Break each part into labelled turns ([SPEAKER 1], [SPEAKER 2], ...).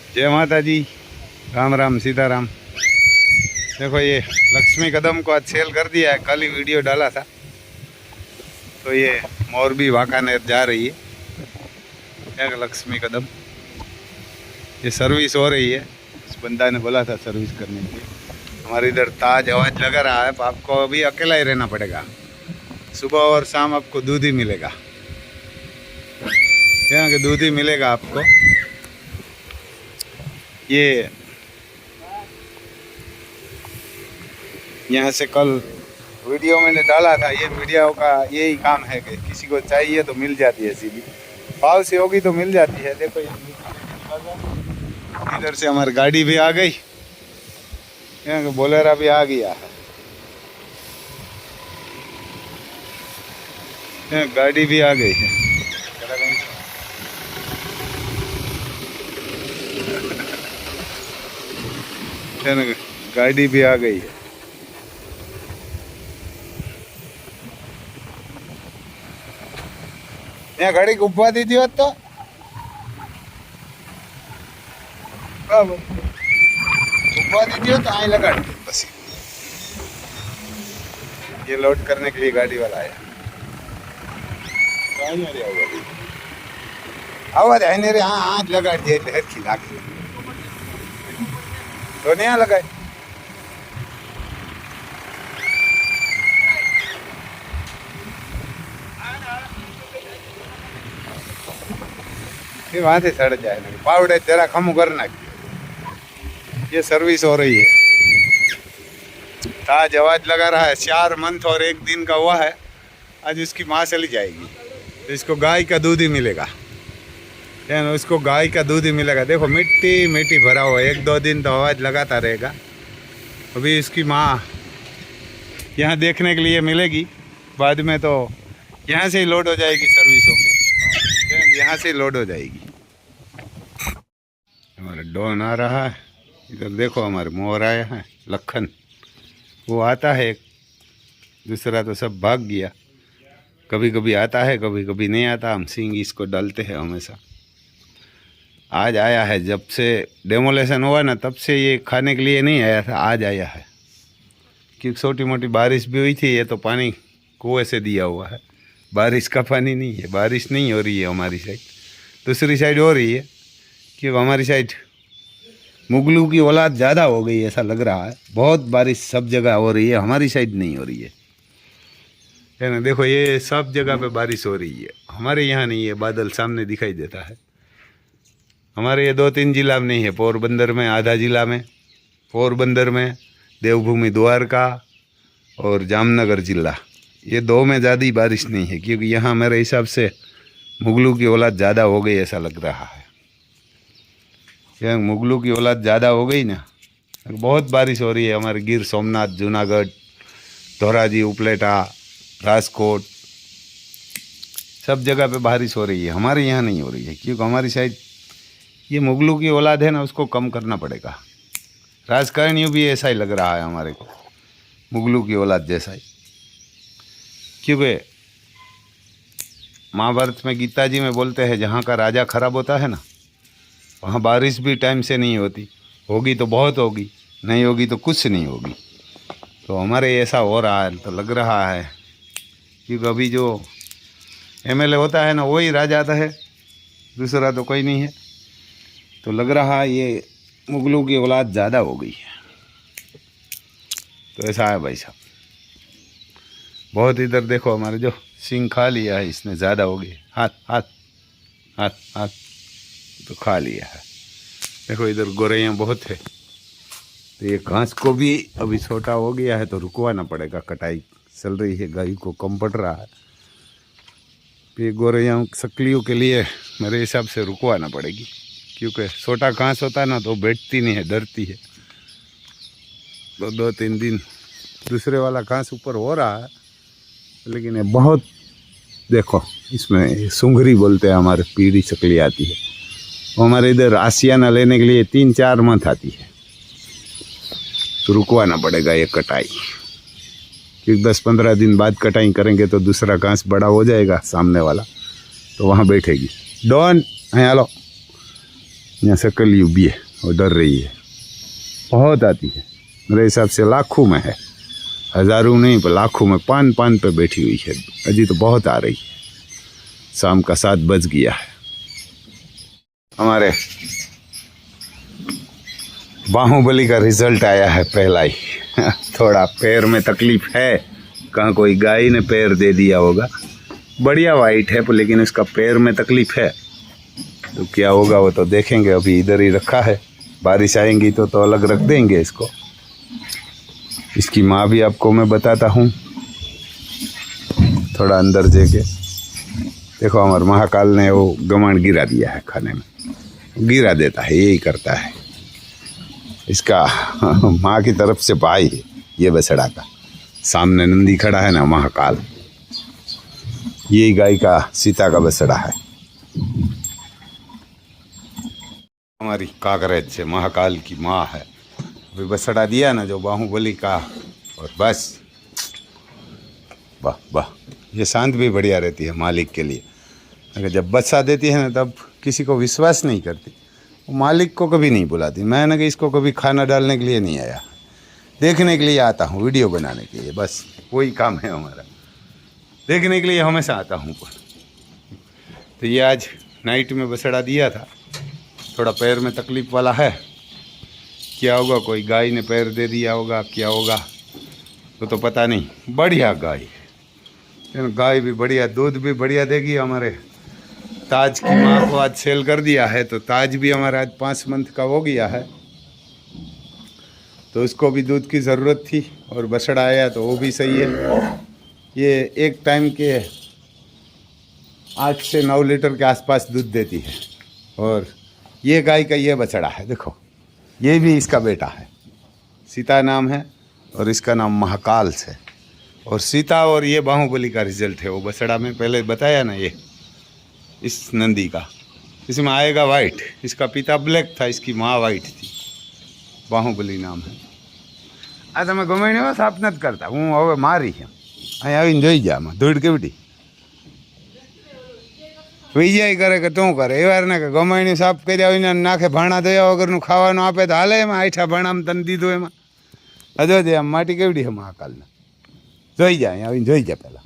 [SPEAKER 1] जय माता जी, राम राम सीताराम। देखो ये लक्ष्मी कदम को आज सेल कर दिया है, कल ही वीडियो डाला था। तो ये मोरबी वाकानेर जा रही है क्या लक्ष्मी कदम। ये सर्विस हो रही है, उस बंदा ने बोला था सर्विस करने के लिए। हमारे इधर ताज आवाज लगा रहा है, आपको अभी अकेला ही रहना पड़ेगा। सुबह और शाम आपको दूध ही मिलेगा, यहाँ के दूध ही मिलेगा आपको। ये यहाँ से कल वीडियो मैंने डाला था। ये वीडियो का यही काम है कि किसी को चाहिए तो मिल जाती है, सीधी पाव से होगी तो मिल जाती है। देखो ये इधर से हमारी गाड़ी भी आ गई, यहाँ का बोलेरा भी आ गया है, यहाँ गाड़ी भी आ गई है। गाड़ी भी आ गई है। यहाँ गाड़ी को उपवा दी थी तो उपवा दी थी तो आई लगा दी बस। ये लोड करने के लिए गाड़ी वाला आया। आवाज है नहीं रे, हाँ हाथ लगा दिए खिला के तो नहीं लगाए। फिर वहां से सड़ जाए ना, पाउडर तेरा खम करना। ये सर्विस हो रही है, ताज आवाज लगा रहा है। 4 मंथ और 1 दिन का हुआ है। आज उसकी माँ चली जाएगी तो इसको गाय का दूध ही मिलेगा, उसको गाय का दूध ही मिलेगा। देखो मिट्टी मिट्टी भरा हुआ है, 1-2 दिन तो आवाज़ लगाता रहेगा। अभी इसकी माँ यहाँ देखने के लिए मिलेगी, बाद में तो यहाँ से ही लोड हो जाएगी सर्विस होके, यहाँ से ही लोड हो जाएगी। हमारा डॉन आ रहा है, इधर देखो हमारे मोर आया है लखन। वो आता है, एक दूसरा तो सब भाग गया। कभी कभी आता है, कभी कभी नहीं आता। हम सींग इसको डालते हैं हमेशा। आज आया है, जब से डेमोलेशन हुआ ना तब से ये खाने के लिए नहीं आया था, आज आया है। क्योंकि छोटी मोटी बारिश भी हुई थी, ये तो पानी कुएं से दिया हुआ है, बारिश का पानी नहीं है। बारिश नहीं हो रही है हमारी साइड, दूसरी साइड हो रही है। क्योंकि हमारी साइड मुगलू की औलाद ज़्यादा हो गई ऐसा लग रहा है। बहुत बारिश सब जगह हो रही है, हमारी साइड नहीं हो रही है ना। देखो ये सब जगह पे बारिश हो रही है, हमारे यहाँ नहीं है। बादल सामने दिखाई देता है। हमारे ये 2-3 जिला में नहीं है, पोरबंदर में आधा जिला में, पोरबंदर में, देवभूमि द्वारका और जामनगर जिला, ये 2 में ज़्यादा बारिश नहीं है। क्योंकि यहाँ मेरे हिसाब से मुगलू की औलाद ज़्यादा हो गई ऐसा लग रहा है। यहाँ मुगलू की औलाद ज़्यादा हो गई ना, बहुत बारिश हो रही है। हमारे गिर सोमनाथ, जूनागढ़, धोराजी, उपलेटा, राजकोट, सब जगह पे बारिश हो रही है। हमारे यहाँ नहीं हो रही है, क्योंकि हमारी साइड ये मुगलू की औलाद है ना, उसको कम करना पड़ेगा। राजकारणियों भी ऐसा ही लग रहा है हमारे को, मुगलू की औलाद जैसा ही। क्योंकि महाभारत में, गीता जी में बोलते हैं, जहाँ का राजा खराब होता है ना, वहाँ बारिश भी टाइम से नहीं होती। होगी तो बहुत होगी, नहीं होगी तो कुछ नहीं होगी। तो हमारे ऐसा हो रहा है, तो लग रहा है। क्योंकि अभी जो एमएलए होता है ना, वही राजा आता है, दूसरा तो कोई नहीं है। तो लग रहा है ये मुगलों की औलाद ज़्यादा हो गई है। तो ऐसा है भाई साहब। बहुत इधर देखो हमारे जो सिंग खा लिया है इसने, ज़्यादा हो गई। हाथ हाथ हाथ हाथ तो खा लिया है। देखो इधर गोरैया बहुत है, तो ये घास को भी अभी छोटा हो गया है, तो रुकवाना पड़ेगा। कटाई चल रही है, गाय को कम पड़ रहा है। ये गोरैया सकलियों के लिए मेरे हिसाब से रुकवाना पड़ेगी। क्योंकि छोटा घास होता है ना तो बैठती नहीं है, डरती है। तो 2-3 दिन दूसरे वाला घास ऊपर हो रहा है, लेकिन ये बहुत, देखो इसमें सुंघरी बोलते हैं हमारे, पीढ़ी सकली आती है। वो हमारे इधर आसियाना लेने के लिए 3-4 मंथ आती है। तो रुकवाना पड़ेगा ये कटाई, क्योंकि 10-15 दिन बाद कटाई करेंगे तो दूसरा घास बड़ा हो जाएगा सामने वाला, तो वहाँ बैठेगी। डॉन यहाँ लो, यहाँ शक्ल यूबी है, वो डर रही है, बहुत आती है, मेरे हिसाब से लाखों में है, हज़ारों नहीं पर लाखों में पान पान पे बैठी हुई है। अजी तो बहुत आ रही है। शाम का 7 बज गया है। हमारे बाहुबली का रिजल्ट आया है पहला ही। थोड़ा पैर में तकलीफ है, कहाँ कोई गाय ने पैर दे दिया होगा। बढ़िया वाइट है पर लेकिन इसका पैर में तकलीफ है, तो क्या होगा वो तो देखेंगे। अभी इधर ही रखा है, बारिश आएंगी तो अलग रख देंगे इसको। इसकी माँ भी आपको मैं बताता हूँ थोड़ा अंदर जाके। देखो हमारे महाकाल ने वो गमण गिरा दिया है, खाने में गिरा देता है, यही करता है। इसका माँ की तरफ से भाई है ये बछड़ा का। सामने नंदी खड़ा है ना महाकाल, यही गाय का सीता का बछड़ा है। हमारी काकरेज से महाकाल की माँ है। अभी बछड़ा दिया ना जो बाहुबली का, और बस वाह वाह। ये शांत भी बढ़िया रहती है मालिक के लिए। अगर जब बच्चा देती है ना तब किसी को विश्वास नहीं करती, वो मालिक को कभी नहीं बुलाती। मैं ना कि इसको कभी खाना डालने के लिए नहीं आया, देखने के लिए आता हूँ, वीडियो बनाने के लिए, बस वही काम है हमारा। देखने के लिए हमेशा आता हूँ। तो ये आज नाइट में बछड़ा दिया था, थोड़ा पैर में तकलीफ़ वाला है। क्या होगा, कोई गाय ने पैर दे दिया होगा, क्या होगा तो पता नहीं। बढ़िया गाय है, गाय भी बढ़िया, दूध भी बढ़िया देगी। हमारे ताज की माँ को आज सेल कर दिया है, तो ताज भी हमारा आज 5 मंथ का हो गया है, तो उसको भी दूध की ज़रूरत थी। और बछड़ा आया तो वो भी सही है। ये एक टाइम के 8 से 9 लीटर के आसपास दूध देती है। और ये गाय का ये बछड़ा है, देखो ये भी इसका बेटा है, सीता नाम है और इसका नाम महाकाल से। और सीता और ये बाहुबली का रिजल्ट है। वो बछड़ा में पहले बताया ना, ये इस नंदी का, इसमें आएगा वाइट। इसका पिता ब्लैक था, इसकी माँ वाइट थी। बाहुबली नाम है। आ તમે ગમે એવા સાફ નથી કરતા, હું હવે મારી છે અહીં આવીને જોઈ જા, આમાં ધૂળ કેવડી વિજય કરે કે તું કરે એવાર ને કે ગમાણી સાફ કરી આવીને નાખે ભાણા ધોયા વગરનું ખાવાનું આપે તો હાલે? એમાં આઠા ભાણામાં તને દીધું એમાં હજો દે આમ માટી કેવડી છે મહાકાલને જોઈ જા, અહીં આવીને જોઈ જા પહેલાં।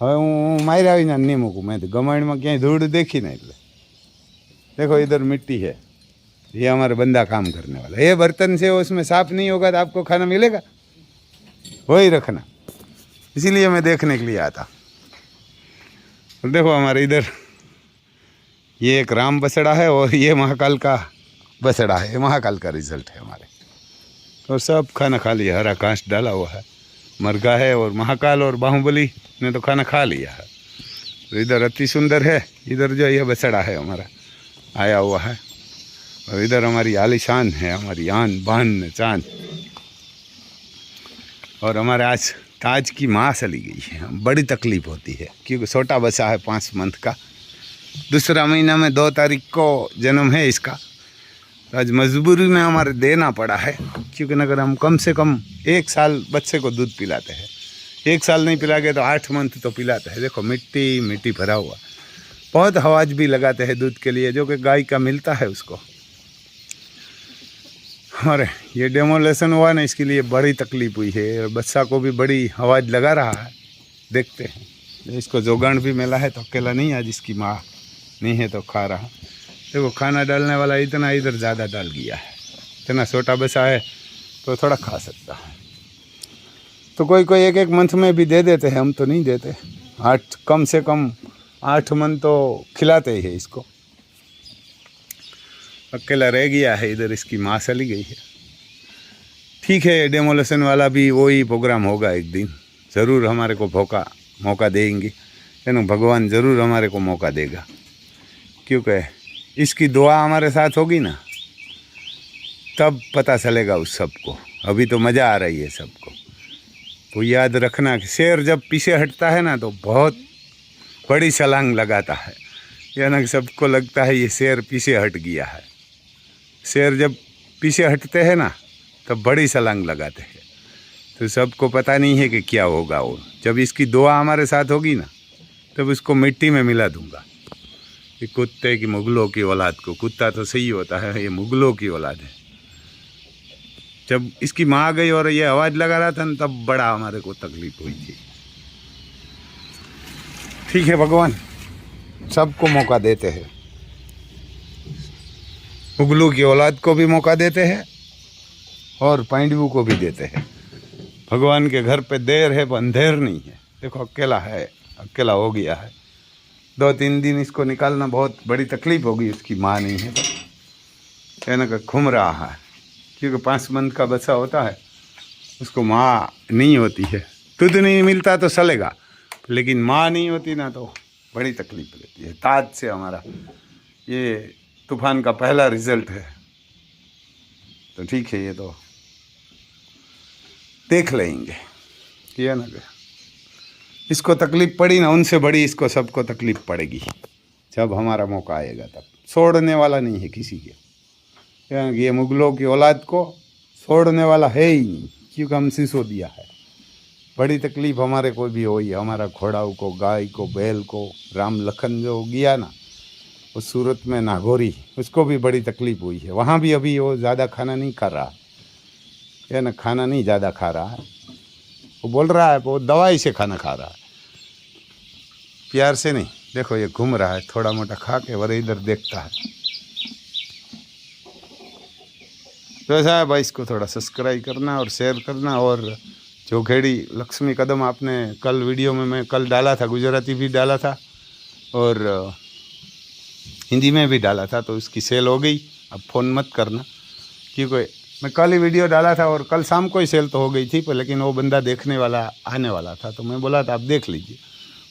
[SPEAKER 1] હવે હું મારી આવીને નહીં મૂકું, મેં તો ગમાણીમાં ક્યાંય ધૂળ देखी नहीं। એટલે देखो इधर मिट्टी है, ये हमारे बंदा काम करने वाला। ये बर्तन से उसमें साफ नहीं होगा तो आपको खाना मिलेगा? वही रखना, इसीलिए मैं देखने के लिए आता। और देखो हमारे इधर ये एक राम बछड़ा है और ये महाकाल का बछड़ा है। ये महाकाल का रिजल्ट है हमारे। और सब खाना खा लिया, हरा घास डाला हुआ है, मरगा है। और महाकाल और बाहुबली ने तो खाना खा लिया है। तो इधर अति सुंदर है, इधर जो ये बछड़ा है हमारा आया हुआ है। और इधर हमारी आलीशान है, हमारी आन बान चांद। और हमारे आज ताज की माँ चली गई है, बड़ी तकलीफ़ होती है क्योंकि छोटा बच्चा है 5 मंथ का। दूसरा महीना में 2 तारीख को जन्म है इसका। तो आज मजबूरी में हमारे देना पड़ा है, क्योंकि अगर हम कम से कम 1 साल बच्चे को दूध पिलाते हैं, 1 साल नहीं पिला के तो 8 मंथ तो पिलाते हैं। देखो मिट्टी मिट्टी भरा हुआ, बहुत हवाज भी लगाते हैं दूध के लिए, जो कि गाय का मिलता है उसको। हमारे ये डेमोलेशन हुआ ना, इसके लिए बड़ी तकलीफ़ हुई है। बच्चा को भी बड़ी आवाज़ लगा रहा है, देखते हैं। इसको जोगान भी मिला है तो अकेला नहीं, आज इसकी माँ नहीं है तो खा रहा। देखो खाना डालने वाला इतना इधर ज़्यादा डाल गया है, इतना छोटा बच्चा है तो थोड़ा खा सकता है। तो कोई कोई 1-1 मंथ में भी दे देते हैं, हम तो नहीं देते। 8 कम से कम 8 मंथ तो खिलाते ही है इसको। अकेला रह गया है इधर, इसकी माँ चली गई है। ठीक है, डेमोलेशन वाला भी वही प्रोग्राम होगा एक दिन, ज़रूर हमारे को मौका देंगे। यानी भगवान ज़रूर हमारे को मौका देगा, क्योंकि इसकी दुआ हमारे साथ होगी ना, तब पता चलेगा उस सबको। अभी तो मज़ा आ रही है सबको। तो याद रखना कि शेर जब पीछे हटता है ना तो बहुत बड़ी छलांग लगाता है। यानी कि सबको लगता है ये शेर पीछे हट गया है। शेर जब पीछे हटते हैं ना तब बड़ी छलांग लगाते हैं। तो सबको पता नहीं है कि क्या होगा वो। जब इसकी दुआ हमारे साथ होगी ना तब उसको मिट्टी में मिला दूंगा। ये कुत्ते की मुगलों की औलाद को, कुत्ता तो सही होता है, ये मुगलों की औलाद है। जब इसकी माँ आ गई और ये आवाज़ लगा रहा था न, तब बड़ा हमारे को तकलीफ हुई थी। ठीक है, भगवान सबको मौका देते हैं, मुगलों की औलाद को भी मौका देते हैं और पांडवों को भी देते हैं। भगवान के घर पे देर है पर अंधेर नहीं है। देखो अकेला है, अकेला हो गया है। 2-3 दिन इसको निकालना बहुत बड़ी तकलीफ होगी, इसकी माँ नहीं है तो है ना, घूम रहा है, क्योंकि 5 मंथ का बच्चा होता है, उसको माँ नहीं होती है। दूध नहीं मिलता तो चलेगा, लेकिन माँ नहीं होती ना तो बड़ी तकलीफ रहती है। ताज से हमारा ये तूफान का पहला रिजल्ट है, तो ठीक है, ये तो देख लेंगे कि है ना, इसको तकलीफ पड़ी ना, उनसे बड़ी इसको सबको तकलीफ पड़ेगी जब हमारा मौका आएगा। तब छोड़ने वाला नहीं है किसी के, ये मुगलों की औलाद को छोड़ने वाला है ही नहीं, क्योंकि हम सिसोदिया है। बड़ी तकलीफ हमारे को भी हुई, हमारा घोड़ाओं को, गाय को, बैल को। राम लखन जो गया ना उस सूरत में नागौरी, उसको भी बड़ी तकलीफ हुई है। वहाँ भी अभी वो ज़्यादा खाना नहीं खा रहा है ना, खाना नहीं ज़्यादा खा रहा है। वो बोल रहा है वो दवाई से खाना खा रहा है, प्यार से नहीं। देखो ये घूम रहा है थोड़ा मोटा खा के, और इधर देखता है। तो ऐसा है भाई, इसको थोड़ा सब्सक्राइब करना और शेयर करना। और जोखेड़ी लक्ष्मी कदम आपने कल वीडियो में मैं कल डाला था, गुजराती भी डाला था और हिंदी में भी डाला था, तो उसकी सेल हो गई। अब फ़ोन मत करना, क्योंकि मैं कल ही वीडियो डाला था और कल शाम को ही सेल तो हो गई थी, पर लेकिन वो बंदा देखने वाला आने वाला था, तो मैं बोला था आप देख लीजिए।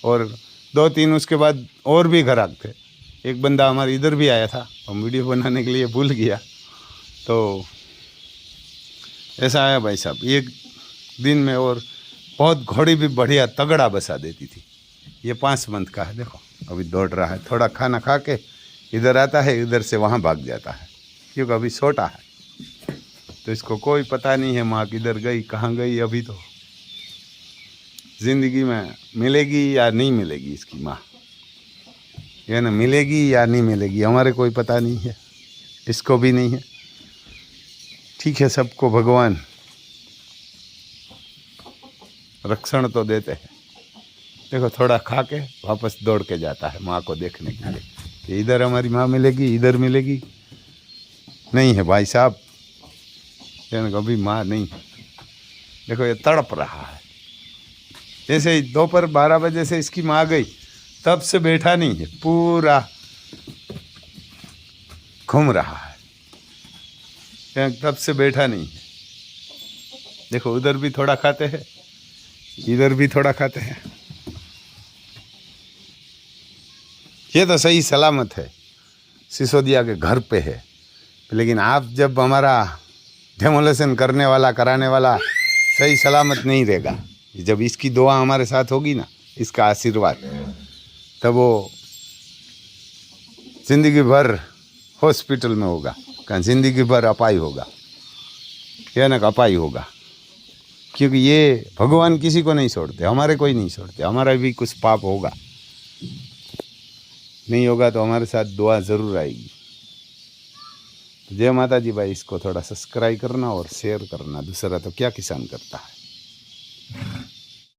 [SPEAKER 1] और 2-3 उसके बाद और भी ग्राहक थे। एक बंदा हमारे इधर भी आया था, हम वीडियो बनाने के लिए भूल गया। तो ऐसा है भाई साहब, एक दिन में। और बहुत घोड़ी भी बढ़िया तगड़ा बसा देती थी। ये 5 मंथ का है, देखो अभी दौड़ रहा है। थोड़ा खाना खा के इधर आता है, इधर से वहाँ भाग जाता है, क्योंकि अभी छोटा है, तो इसको कोई पता नहीं है माँ किधर गई, कहाँ गई। अभी तो ज़िंदगी में मिलेगी या नहीं मिलेगी इसकी माँ, या ना मिलेगी या नहीं मिलेगी, हमारे कोई पता नहीं है, इसको भी नहीं है। ठीक है, सबको भगवान रक्षण तो देते हैं। देखो थोड़ा खा के वापस दौड़ के जाता है माँ को देखने के लिए कि इधर हमारी माँ मिलेगी, इधर मिलेगी। नहीं है भाई साहब, कभी माँ नहीं। देखो ये तड़प रहा है, जैसे ही दोपहर 12 बजे से इसकी माँ गई तब से बैठा नहीं है, पूरा घूम रहा है, तब से बैठा नहीं है। देखो उधर भी थोड़ा खाते हैं, इधर भी थोड़ा खाते हैं। ये तो सही सलामत है, सिसोदिया के घर पे है। लेकिन आप जब हमारा डेमोलेशन करने वाला, कराने वाला सही सलामत नहीं रहेगा, जब इसकी दुआ हमारे साथ होगी ना, इसका आशीर्वाद, तब वो ज़िंदगी भर हॉस्पिटल में होगा, कहाँ ज़िंदगी भर अपाई होगा, या ना अपाई होगा। क्योंकि ये भगवान किसी को नहीं छोड़ते, हमारे कोई नहीं छोड़ते। हमारा भी कुछ पाप होगा, नहीं होगा तो हमारे साथ दुआ ज़रूर आएगी। तो जय माता जी भाई, इसको थोड़ा सब्सक्राइब करना और शेयर करना, दूसरा तो क्या किसान करता है।